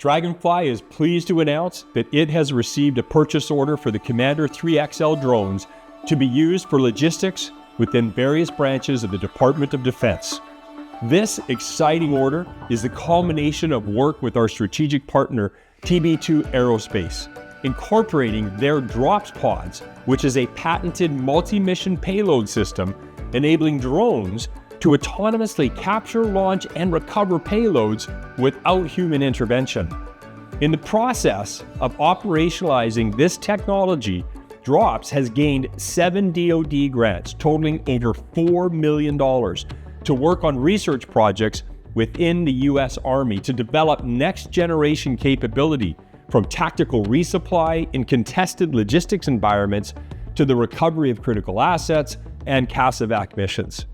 Draganfly is pleased to announce that it has received a purchase order for the Commander 3XL drones to be used for logistics within various branches of the Department of Defense. This exciting order is the culmination of work with our strategic partner, TB2 Aerospace, incorporating their drops pods, which is a patented multi-mission payload system enabling drones to autonomously capture, launch, and recover payloads without human intervention. In the process of operationalizing this technology, Drops has gained 7 DoD grants totaling over $4 million to work on research projects within the U.S. Army to develop next-generation capability, from tactical resupply in contested logistics environments to the recovery of critical assets and CASEVAC missions.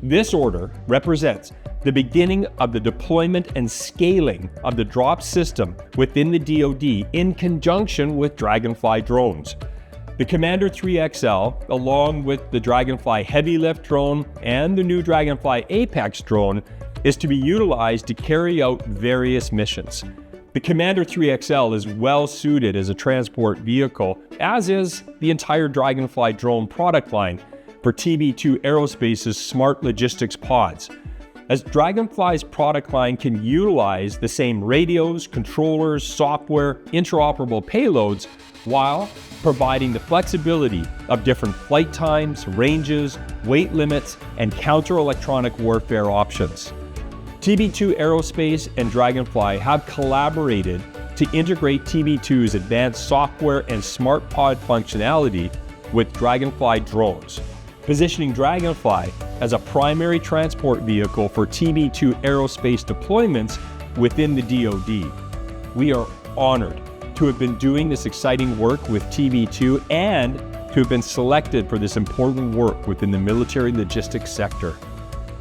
This order represents the beginning of the deployment and scaling of the Drops system within the DoD in conjunction with Draganfly drones. The Commander 3XL, along with the Draganfly Heavy Lift drone and the new Draganfly Apex drone, is to be utilized to carry out various missions. The Commander 3XL is well suited as a transport vehicle, as is the entire Draganfly drone product line for TB2 Aerospace's smart logistics pods, as Draganfly's product line can utilize the same radios, controllers, software, interoperable payloads, while providing the flexibility of different flight times, ranges, weight limits, and counter-electronic warfare options. TB2 Aerospace and Draganfly have collaborated to integrate TB2's advanced software and smart pod functionality with Draganfly drones, positioning Draganfly as a primary transport vehicle for TB2 Aerospace deployments within the DoD. We are honored to have been doing this exciting work with TB2 and to have been selected for this important work within the military logistics sector.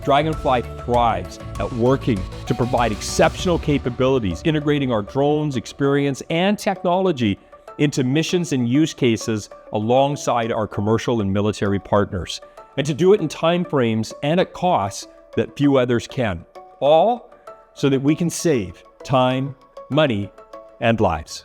Draganfly thrives at working to provide exceptional capabilities, integrating our drones, experience, and technology into missions and use cases alongside our commercial and military partners, and to do it in timeframes and at costs that few others can, all so that we can save time, money, and lives.